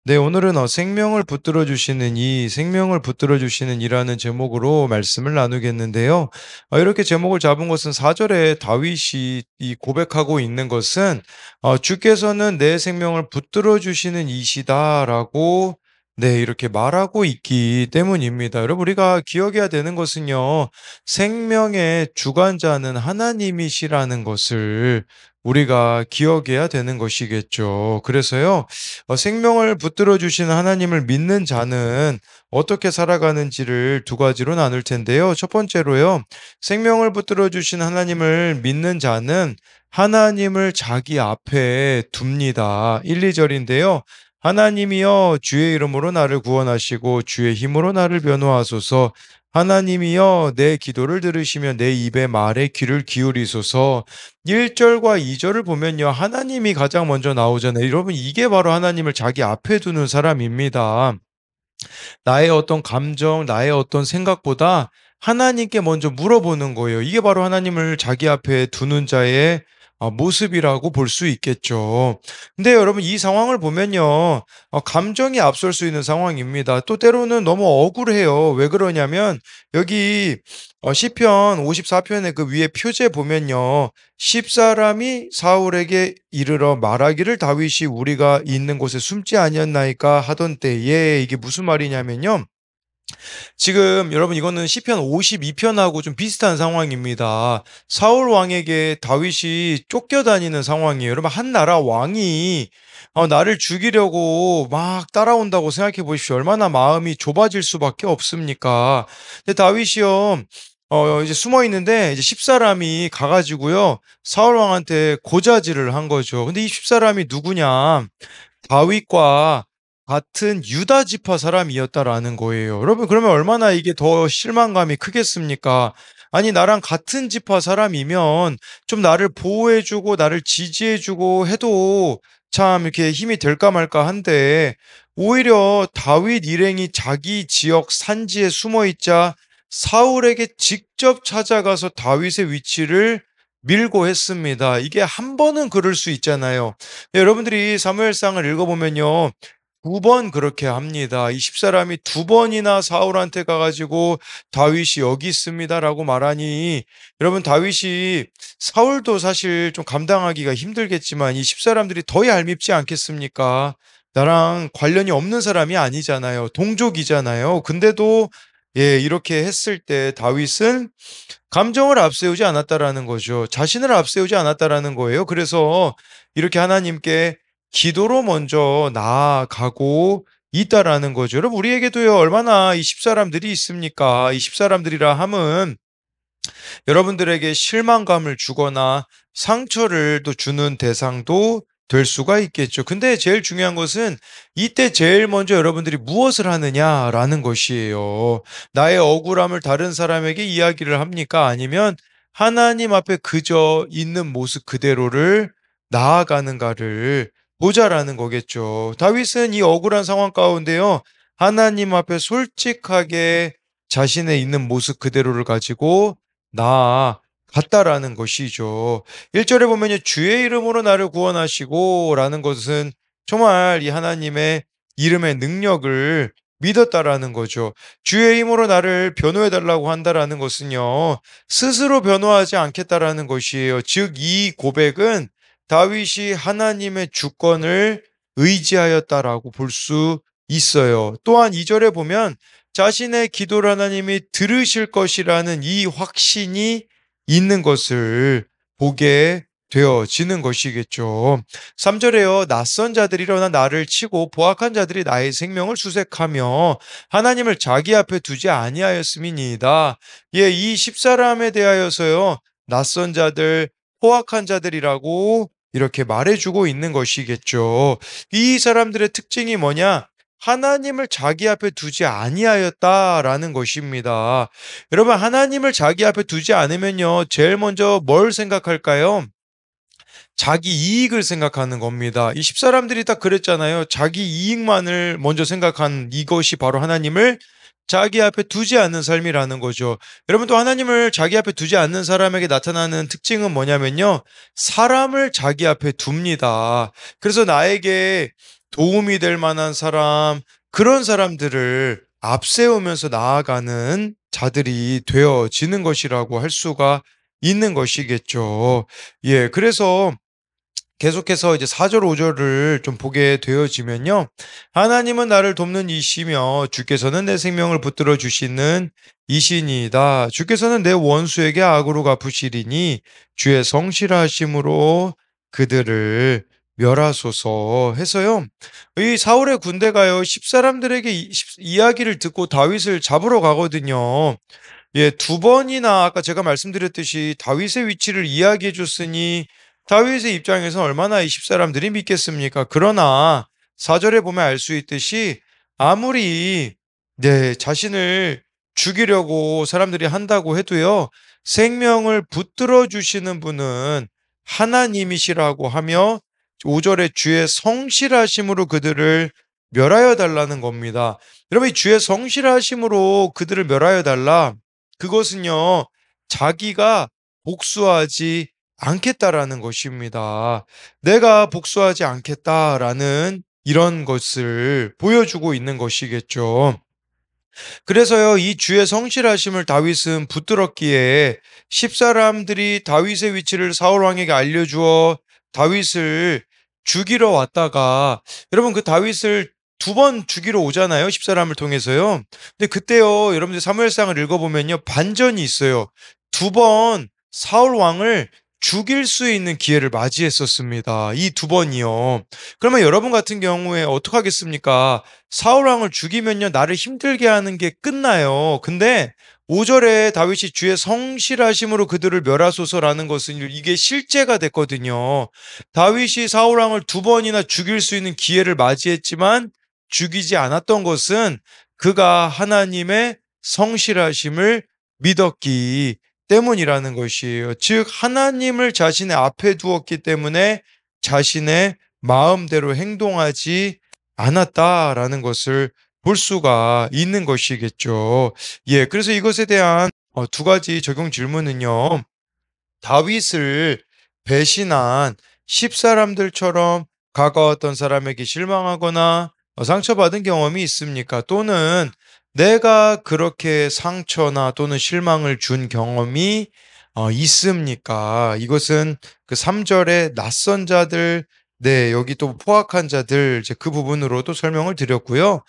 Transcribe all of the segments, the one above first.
네, 오늘은 생명을 붙들어 주시는 이, 생명을 붙들어 주시는 이라는 제목으로 말씀을 나누겠는데요. 이렇게 제목을 잡은 것은 4절에 다윗이 이 고백하고 있는 것은 주께서는 내 생명을 붙들어 주시는 이시다라고 네, 이렇게 말하고 있기 때문입니다. 여러분, 우리가 기억해야 되는 것은요, 생명의 주관자는 하나님이시라는 것을 우리가 기억해야 되는 것이겠죠. 그래서요, 생명을 붙들어 주시는 하나님을 믿는 자는 어떻게 살아가는지를 두 가지로 나눌 텐데요. 첫 번째로요, 생명을 붙들어 주신 하나님을 믿는 자는 하나님을 자기 앞에 둡니다. 1, 2절인데요. 하나님이여 주의 이름으로 나를 구원하시고 주의 힘으로 나를 변호하소서. 하나님이여 내 기도를 들으시며 내 입의 말에 귀를 기울이소서. 1절과 2절을 보면요, 하나님이 가장 먼저 나오잖아요. 여러분, 이게 바로 하나님을 자기 앞에 두는 사람입니다. 나의 어떤 감정, 나의 어떤 생각보다 하나님께 먼저 물어보는 거예요. 이게 바로 하나님을 자기 앞에 두는 자의 모습이라고 볼 수 있겠죠. 근데 여러분, 이 상황을 보면요, 감정이 앞설 수 있는 상황입니다. 또 때로는 너무 억울해요. 왜 그러냐면 여기 시편 54편의 그 위에 표제 보면요, 10사람이 사울에게 이르러 말하기를 다윗이 우리가 있는 곳에 숨지 아니었나이까 하던 때에, 이게 무슨 말이냐면요, 지금 여러분, 이거는 시편 52편하고 좀 비슷한 상황입니다. 사울 왕에게 다윗이 쫓겨다니는 상황이에요. 여러분, 한 나라 왕이 나를 죽이려고 막 따라온다고 생각해 보십시오. 얼마나 마음이 좁아질 수밖에 없습니까? 근데 다윗이요, 이제 숨어 있는데 이제 10사람이 가가지고요, 사울 왕한테 고자질을 한 거죠. 근데 이 10사람이 누구냐? 다윗과 같은 유다 지파 사람이었다라는 거예요. 여러분, 그러면 얼마나 이게 더 실망감이 크겠습니까? 아니, 나랑 같은 지파 사람이면 좀 나를 보호해주고 나를 지지해주고 해도 참 이렇게 힘이 될까 말까 한데, 오히려 다윗 일행이 자기 지역 산지에 숨어 있자 사울에게 직접 찾아가서 다윗의 위치를 밀고 했습니다. 이게 한 번은 그럴 수 있잖아요. 네, 여러분들이 사무엘상을 읽어보면요, 두 번 그렇게 합니다. 이 10사람이 두 번이나 사울한테 가가지고 다윗이 여기 있습니다라고 말하니, 여러분, 다윗이, 사울도 사실 좀 감당하기가 힘들겠지만 이 10사람들이 더 얄밉지 않겠습니까? 나랑 관련이 없는 사람이 아니잖아요. 동족이잖아요. 근데도 예, 이렇게 했을 때 다윗은 감정을 앞세우지 않았다라는 거죠. 자신을 앞세우지 않았다라는 거예요. 그래서 이렇게 하나님께 기도로 먼저 나아가고 있다라는 거죠. 여러분, 우리에게도요, 얼마나 이 10사람들이 있습니까? 이 10사람들이라 함은 여러분들에게 실망감을 주거나 상처를 또 주는 대상도 될 수가 있겠죠. 근데 제일 중요한 것은 이때 제일 먼저 여러분들이 무엇을 하느냐라는 것이에요. 나의 억울함을 다른 사람에게 이야기를 합니까? 아니면 하나님 앞에 그저 있는 모습 그대로를 나아가는가를 보자라는 거겠죠. 다윗은 이 억울한 상황 가운데요, 하나님 앞에 솔직하게 자신의 있는 모습 그대로를 가지고 나아갔다라는 것이죠. 1절에 보면요, 주의 이름으로 나를 구원하시고 라는 것은 정말 이 하나님의 이름의 능력을 믿었다라는 거죠. 주의 힘으로 나를 변호해 달라고 한다라는 것은요, 스스로 변호하지 않겠다라는 것이에요. 즉, 이 고백은 다윗이 하나님의 주권을 의지하였다라고 볼 수 있어요. 또한 2절에 보면 자신의 기도를 하나님이 들으실 것이라는 이 확신이 있는 것을 보게 되어지는 것이겠죠. 3절에요. 낯선 자들이 일어나 나를 치고 보악한 자들이 나의 생명을 수색하며 하나님을 자기 앞에 두지 아니하였음이니이다. 예, 이 10사람에 대하여서요, 낯선 자들, 포악한 자들이라고 이렇게 말해주고 있는 것이겠죠. 이 사람들의 특징이 뭐냐? 하나님을 자기 앞에 두지 아니하였다라는 것입니다. 여러분, 하나님을 자기 앞에 두지 않으면요, 제일 먼저 뭘 생각할까요? 자기 이익을 생각하는 겁니다. 이 10사람들이 딱 그랬잖아요. 자기 이익만을 먼저 생각한 이것이 바로 하나님을 자기 앞에 두지 않는 삶이라는 거죠. 여러분, 또 하나님을 자기 앞에 두지 않는 사람에게 나타나는 특징은 뭐냐면요, 사람을 자기 앞에 둡니다. 그래서 나에게 도움이 될 만한 사람, 그런 사람들을 앞세우면서 나아가는 자들이 되어지는 것이라고 할 수가 있는 것이겠죠. 예, 그래서 계속해서 이제 4 절, 5 절을 좀 보게 되어지면요. 하나님은 나를 돕는 이시며 주께서는 내 생명을 붙들어 주시는 이시니이다. 주께서는 내 원수에게 악으로 갚으시리니 주의 성실하심으로 그들을 멸하소서 해서요. 이 사울의 군대가요. 10사람들에게 이야기를 듣고 다윗을 잡으러 가거든요. 예, 두 번이나 아까 제가 말씀드렸듯이 다윗의 위치를 이야기해 줬으니 다윗의 입장에서 얼마나 이 십사람들이 믿겠습니까? 그러나 사절에 보면 알 수 있듯이 아무리 네, 자신을 죽이려고 사람들이 한다고 해도요. 생명을 붙들어 주시는 분은 하나님이시라고 하며 5절에 주의 성실하심으로 그들을 멸하여 달라는 겁니다. 여러분, 이 주의 성실하심으로 그들을 멸하여 달라. 그것은요, 자기가 복수하지 않겠다라는 것입니다. 내가 복수하지 않겠다라는 이런 것을 보여주고 있는 것이겠죠. 그래서요, 이 주의 성실하심을 다윗은 붙들었기에 10사람들이 다윗의 위치를 사울 왕에게 알려주어 다윗을 죽이러 왔다가 여러분 그 다윗을 2번 죽이러 오잖아요. 10사람을 통해서요. 근데 그때요, 여러분들 사무엘상을 읽어보면요, 반전이 있어요. 2번 사울 왕을 죽일 수 있는 기회를 맞이했었습니다. 이 2번이요. 그러면 여러분 같은 경우에 어떡하겠습니까? 사울 왕을 죽이면요, 나를 힘들게 하는 게 끝나요. 근데 5절에 다윗이 주의 성실하심으로 그들을 멸하소서라는 것은 이게 실제가 됐거든요. 다윗이 사울 왕을 2번이나 죽일 수 있는 기회를 맞이했지만 죽이지 않았던 것은 그가 하나님의 성실하심을 믿었기 때문이라는 것이에요. 즉, 하나님을 자신의 앞에 두었기 때문에 자신의 마음대로 행동하지 않았다라는 것을 볼 수가 있는 것이겠죠. 예, 그래서 이것에 대한 2가지 적용 질문은요. 다윗을 배신한 10사람들처럼 가까웠던 사람에게 실망하거나 상처받은 경험이 있습니까? 또는 내가 그렇게 상처나 또는 실망을 준 경험이 있습니까? 이것은 그 3절의 낯선 자들, 네, 여기 또 포악한 자들, 이제 그 부분으로도 설명을 드렸고요.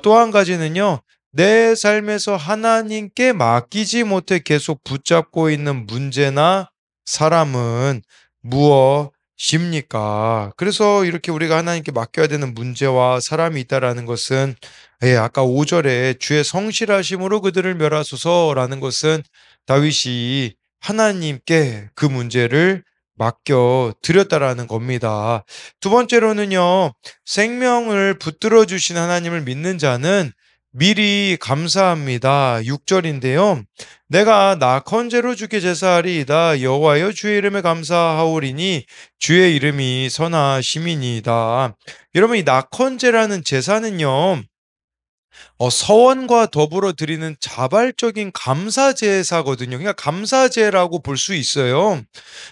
또 한 가지는요. 내 삶에서 하나님께 맡기지 못해 계속 붙잡고 있는 문제나 사람은 무엇입니까? 그래서 이렇게 우리가 하나님께 맡겨야 되는 문제와 사람이 있다라는 것은, 예, 아까 5절에 주의 성실하심으로 그들을 멸하소서라는 것은 다윗이 하나님께 그 문제를 맡겨 드렸다라는 겁니다. 두 번째로는요, 생명을 붙들어 주신 하나님을 믿는 자는 미리 감사합니다. 6절인데요. 내가 낙헌제로 주께 제사하리이다. 여호와여 주의 이름에 감사하오리니 주의 이름이 선하심이니이다. 여러분, 이 낙헌제라는 제사는요. 서원과 더불어 드리는 자발적인 감사 제사거든요. 그러니까 감사제라고 볼 수 있어요.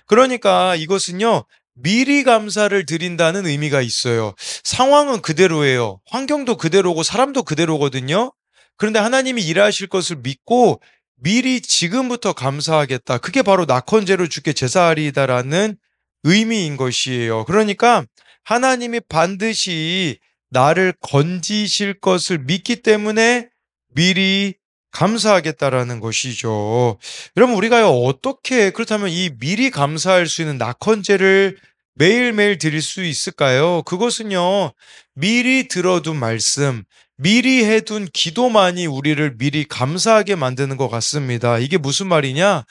그러니까 이것은요. 미리 감사를 드린다는 의미가 있어요. 상황은 그대로예요. 환경도 그대로고 사람도 그대로거든요. 그런데 하나님이 일하실 것을 믿고 미리 지금부터 감사하겠다. 그게 바로 낙헌제로 주께 제사하리이다라는 의미인 것이에요. 그러니까 하나님이 반드시 나를 건지실 것을 믿기 때문에 미리 감사하겠다라는 것이죠. 여러분, 우리가요, 어떻게, 그렇다면 이 미리 감사할 수 있는 낙헌제를 매일매일 드릴 수 있을까요? 그것은요, 미리 들어둔 말씀, 미리 해둔 기도만이 우리를 미리 감사하게 만드는 것 같습니다. 이게 무슨 말이냐?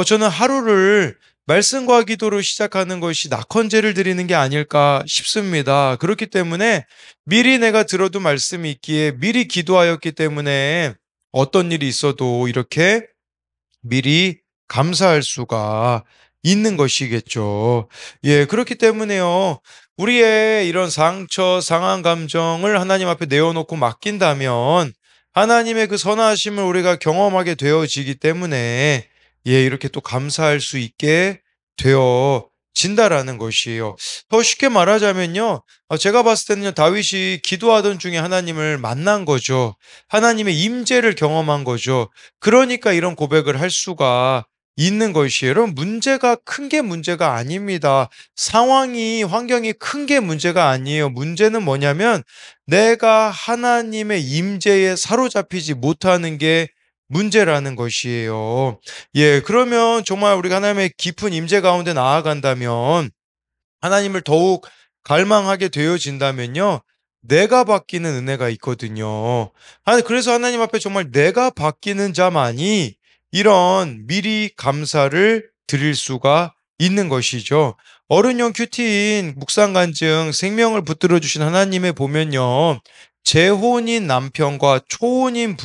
저는 하루를 말씀과 기도로 시작하는 것이 낙헌제를 드리는 게 아닐까 싶습니다. 그렇기 때문에 미리 내가 들어둔 말씀이 있기에 미리 기도하였기 때문에 어떤 일이 있어도 이렇게 미리 감사할 수가 있는 것이겠죠. 예, 그렇기 때문에요. 우리의 이런 상처, 상한 감정을 하나님 앞에 내어놓고 맡긴다면 하나님의 그 선하심을 우리가 경험하게 되어지기 때문에 예, 이렇게 또 감사할 수 있게 진다라는 것이에요. 더 쉽게 말하자면요. 제가 봤을 때는요. 다윗이 기도하던 중에 하나님을 만난 거죠. 하나님의 임재를 경험한 거죠. 그러니까 이런 고백을 할 수가 있는 것이에요. 여러분 문제가 큰 게 문제가 아닙니다. 상황이 환경이 큰 게 문제가 아니에요. 문제는 뭐냐면 내가 하나님의 임재에 사로잡히지 못하는 게 문제라는 것이에요. 예, 그러면 정말 우리가 하나님의 깊은 임재 가운데 나아간다면 하나님을 더욱 갈망하게 되어진다면요. 내가 바뀌는 은혜가 있거든요. 그래서 하나님 앞에 정말 내가 바뀌는 자만이 이런 미리 감사를 드릴 수가 있는 것이죠. 어른용 큐티인 묵상간증 생명을 붙들어 주신 하나님의 보면요. 재혼인 남편과 초혼인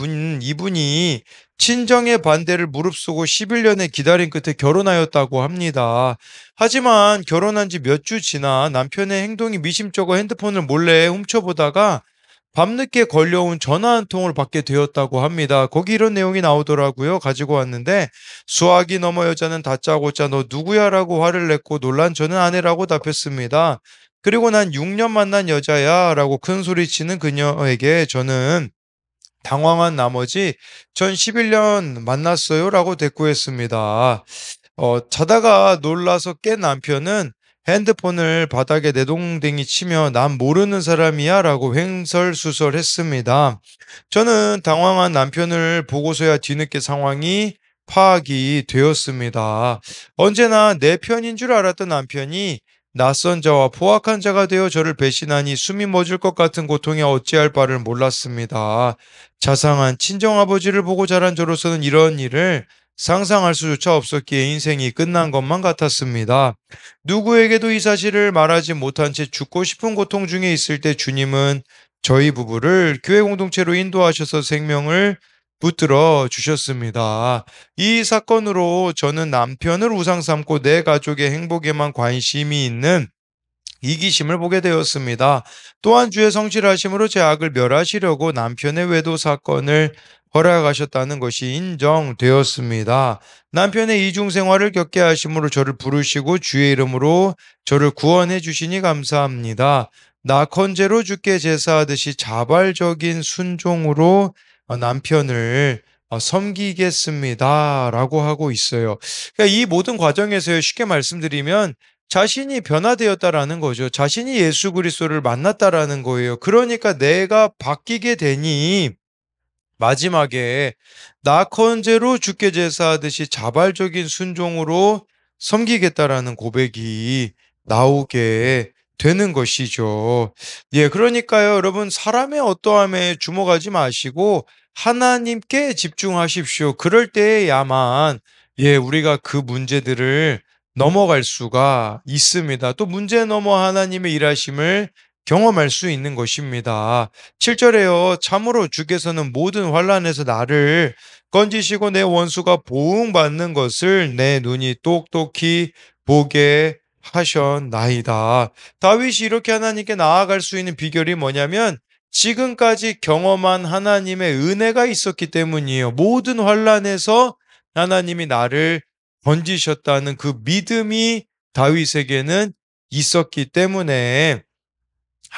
이분이 친정의 반대를 무릅쓰고 11년의 기다림 끝에 결혼하였다고 합니다. 하지만 결혼한 지 몇 주 지나 남편의 행동이 미심쩍어 핸드폰을 몰래 훔쳐보다가 밤늦게 걸려온 전화 한 통을 받게 되었다고 합니다. 거기 이런 내용이 나오더라고요. 가지고 왔는데 수학이 넘어 여자는 다짜고짜 너 누구야? 라고 화를 냈고 놀란 저는 아내라고 답했습니다. 그리고 난 6년 만난 여자야 라고 큰 소리치는 그녀에게 저는 당황한 나머지 전 11년 만났어요 라고 대꾸했습니다. 자다가 놀라서 깬 남편은 핸드폰을 바닥에 내동댕이 치며 난 모르는 사람이야 라고 횡설수설했습니다. 저는 당황한 남편을 보고서야 뒤늦게 상황이 파악이 되었습니다. 언제나 내 편인 줄 알았던 남편이 낯선 자와 포악한 자가 되어 저를 배신하니 숨이 멎을 것 같은 고통에 어찌할 바를 몰랐습니다. 자상한 친정아버지를 보고 자란 저로서는 이런 일을 상상할 수조차 없었기에 인생이 끝난 것만 같았습니다. 누구에게도 이 사실을 말하지 못한 채 죽고 싶은 고통 중에 있을 때 주님은 저희 부부를 교회 공동체로 인도하셔서 생명을 붙들어 주셨습니다. 이 사건으로 저는 남편을 우상 삼고 내 가족의 행복에만 관심이 있는 이기심을 보게 되었습니다. 또한 주의 성실하심으로 제 악을 멸하시려고 남편의 외도 사건을 허락하셨다는 것이 인정되었습니다. 남편의 이중 생활을 겪게 하심으로 저를 부르시고 주의 이름으로 저를 구원해 주시니 감사합니다. 낙헌제로 주께 제사하듯이 자발적인 순종으로 남편을 섬기겠습니다. 라고 하고 있어요. 그러니까 이 모든 과정에서 쉽게 말씀드리면 자신이 변화되었다라는 거죠. 자신이 예수 그리스도를 만났다라는 거예요. 그러니까 내가 바뀌게 되니 마지막에 낙헌제로 주께 제사하듯이 자발적인 순종으로 섬기겠다라는 고백이 나오게 되는 것이죠. 예, 그러니까요, 여러분, 사람의 어떠함에 주목하지 마시고 하나님께 집중하십시오. 그럴 때야만, 예, 우리가 그 문제들을 넘어갈 수가 있습니다. 또 문제 넘어 하나님의 일하심을 경험할 수 있는 것입니다. 7절에요. 참으로 주께서는 모든 환난에서 나를 건지시고 내 원수가 보응받는 것을 내 눈이 똑똑히 보게 하셨나이다. 다윗이 이렇게 하나님께 나아갈 수 있는 비결이 뭐냐면 지금까지 경험한 하나님의 은혜가 있었기 때문이에요. 모든 환난에서 하나님이 나를 건지셨다는 그 믿음이 다윗에게는 있었기 때문에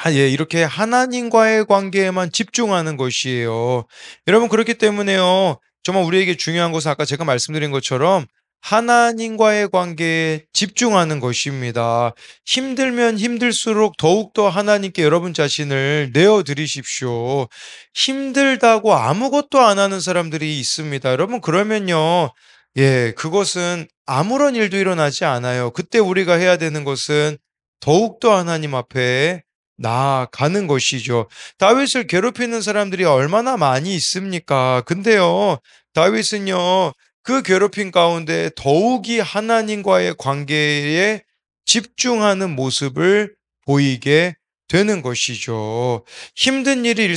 예, 이렇게 하나님과의 관계에만 집중하는 것이에요. 여러분, 그렇기 때문에요. 정말 우리에게 중요한 것은 아까 제가 말씀드린 것처럼 하나님과의 관계에 집중하는 것입니다. 힘들면 힘들수록 더욱더 하나님께 여러분 자신을 내어드리십시오. 힘들다고 아무것도 안 하는 사람들이 있습니다. 여러분, 그러면요. 예, 그것은 아무런 일도 일어나지 않아요. 그때 우리가 해야 되는 것은 더욱더 하나님 앞에 나아가는 것이죠. 다윗을 괴롭히는 사람들이 얼마나 많이 있습니까? 근데요, 다윗은요, 그 괴롭힘 가운데 더욱이 하나님과의 관계에 집중하는 모습을 보이게 되는 것이죠. 힘든 일이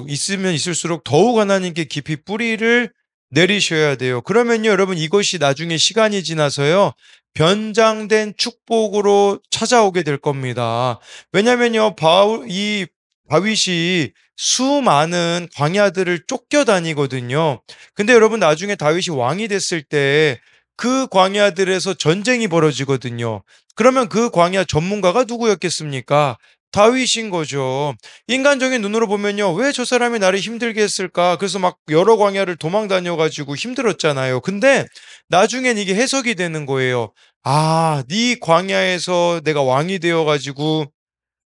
있으면 있을수록 더욱 하나님께 깊이 뿌리를 내리셔야 돼요. 그러면요, 여러분, 이것이 나중에 시간이 지나서요, 변장된 축복으로 찾아오게 될 겁니다. 왜냐면요, 이 다윗이 수많은 광야들을 쫓겨다니거든요. 근데 여러분, 나중에 다윗이 왕이 됐을 때 그 광야들에서 전쟁이 벌어지거든요. 그러면 그 광야 전문가가 누구였겠습니까? 다윗인 거죠. 인간적인 눈으로 보면요. 왜 저 사람이 나를 힘들게 했을까? 그래서 막 여러 광야를 도망 다녀가지고 힘들었잖아요. 근데 나중엔 이게 해석이 되는 거예요. 아, 네 광야에서 내가 왕이 되어가지고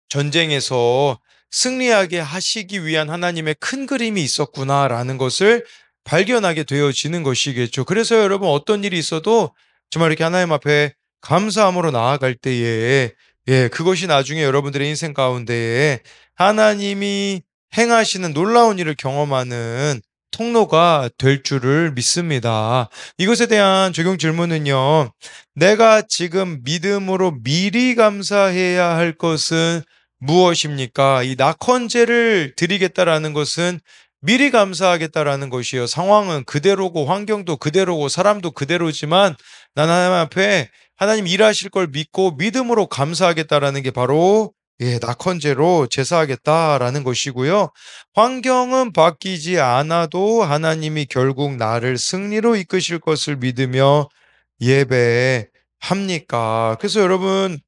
전쟁에서 승리하게 하시기 위한 하나님의 큰 그림이 있었구나라는 것을 발견하게 되어지는 것이겠죠. 그래서 여러분 어떤 일이 있어도 정말 이렇게 하나님 앞에 감사함으로 나아갈 때에 그것이 나중에 여러분들의 인생 가운데에 하나님이 행하시는 놀라운 일을 경험하는 통로가 될 줄을 믿습니다. 이것에 대한 적용 질문은요. 내가 지금 믿음으로 미리 감사해야 할 것은 무엇입니까? 이 낙헌제를 드리겠다라는 것은 미리 감사하겠다라는 것이요. 상황은 그대로고 환경도 그대로고 사람도 그대로지만 난 하나님 앞에 하나님 일하실 걸 믿고 믿음으로 감사하겠다라는 게 바로 낙헌제로 제사하겠다라는 것이고요. 환경은 바뀌지 않아도 하나님이 결국 나를 승리로 이끄실 것을 믿으며 예배합니까? 그래서 여러분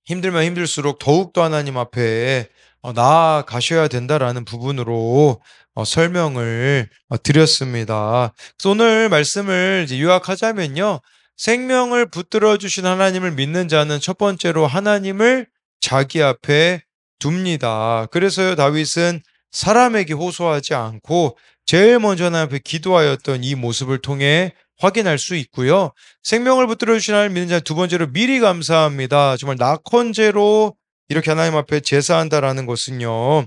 힘들면 힘들수록 더욱더 하나님 앞에 나아가셔야 된다라는 부분으로 설명을 드렸습니다. 그래서 오늘 말씀을 이제 요약하자면요. 생명을 붙들어 주신 하나님을 믿는 자는 첫 번째로 하나님을 자기 앞에 둡니다. 그래서요, 다윗은 사람에게 호소하지 않고 제일 먼저 하나님 앞에 기도하였던 이 모습을 통해 확인할 수 있고요. 생명을 붙들어 주신 하나님 믿는 자 두 번째로 미리 감사합니다. 정말 낙헌제로 이렇게 하나님 앞에 제사한다라는 것은요.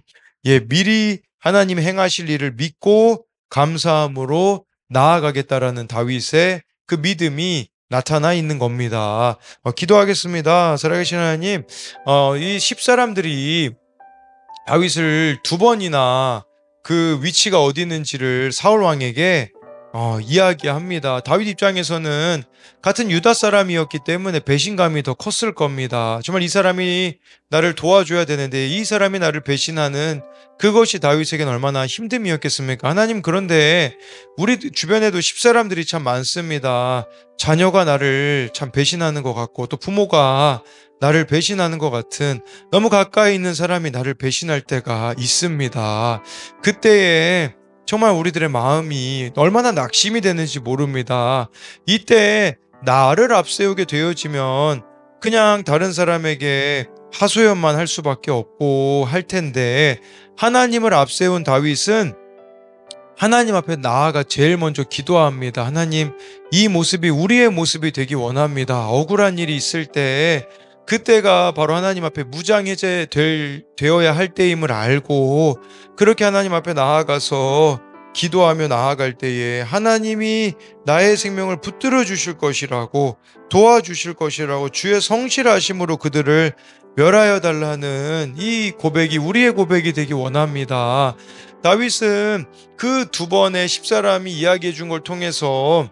미리 하나님 행하실 일을 믿고 감사함으로 나아가겠다라는 다윗의 그 믿음이 나타나 있는 겁니다. 기도하겠습니다. 살아계신 하나님, 이 10사람들이 다윗을 두 번이나 그 위치가 어디 있는지를 사울 왕에게 이야기합니다. 다윗 입장에서는 같은 유다 사람이었기 때문에 배신감이 더 컸을 겁니다. 정말 이 사람이 나를 도와줘야 되는데 이 사람이 나를 배신하는 그것이 다윗에겐 얼마나 힘듦이었겠습니까? 하나님, 그런데 우리 주변에도 10사람들이 참 많습니다. 자녀가 나를 참 배신하는 것 같고 또 부모가 나를 배신하는 것 같은 너무 가까이 있는 사람이 나를 배신할 때가 있습니다. 그때에 정말 우리들의 마음이 얼마나 낙심이 되는지 모릅니다. 이때 나를 앞세우게 되어지면 그냥 다른 사람에게 하소연만 할 수밖에 없고 할 텐데, 하나님을 앞세운 다윗은 하나님 앞에 나아가 제일 먼저 기도합니다. 하나님, 이 모습이 우리의 모습이 되기 원합니다. 억울한 일이 있을 때 그때가 바로 하나님 앞에 무장해제 되어야 할 때임을 알고 그렇게 하나님 앞에 나아가서 기도하며 나아갈 때에 하나님이 나의 생명을 붙들어 주실 것이라고, 도와주실 것이라고 주의 성실하심으로 그들을 멸하여 달라는 이 고백이 우리의 고백이 되기 원합니다. 다윗은 그 두 번의 10사람이 이야기해 준 걸 통해서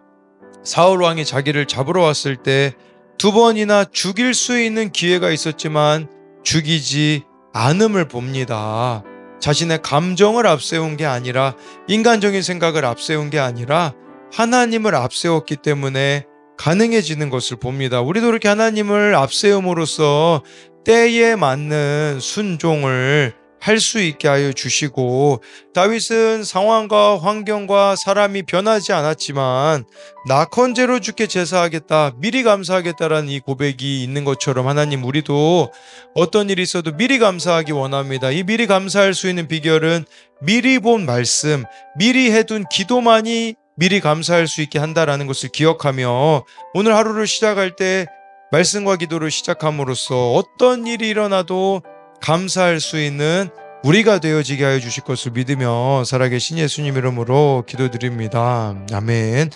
사울 왕이 자기를 잡으러 왔을 때 두 번이나 죽일 수 있는 기회가 있었지만 죽이지 않음을 봅니다. 자신의 감정을 앞세운 게 아니라, 인간적인 생각을 앞세운 게 아니라 하나님을 앞세웠기 때문에 가능해지는 것을 봅니다. 우리도 이렇게 하나님을 앞세움으로써 때에 맞는 순종을 할 수 있게 하여 주시고, 다윗은 상황과 환경과 사람이 변하지 않았지만 낙헌제로 주께 제사하겠다, 미리 감사하겠다라는 이 고백이 있는 것처럼 하나님, 우리도 어떤 일이 있어도 미리 감사하기 원합니다. 이 미리 감사할 수 있는 비결은 미리 본 말씀, 미리 해둔 기도만이 미리 감사할 수 있게 한다라는 것을 기억하며 오늘 하루를 시작할 때 말씀과 기도를 시작함으로써 어떤 일이 일어나도 감사할 수 있는 우리가 되어지게 하여 주실 것을 믿으며 살아계신 예수님 이름으로 기도드립니다. 아멘.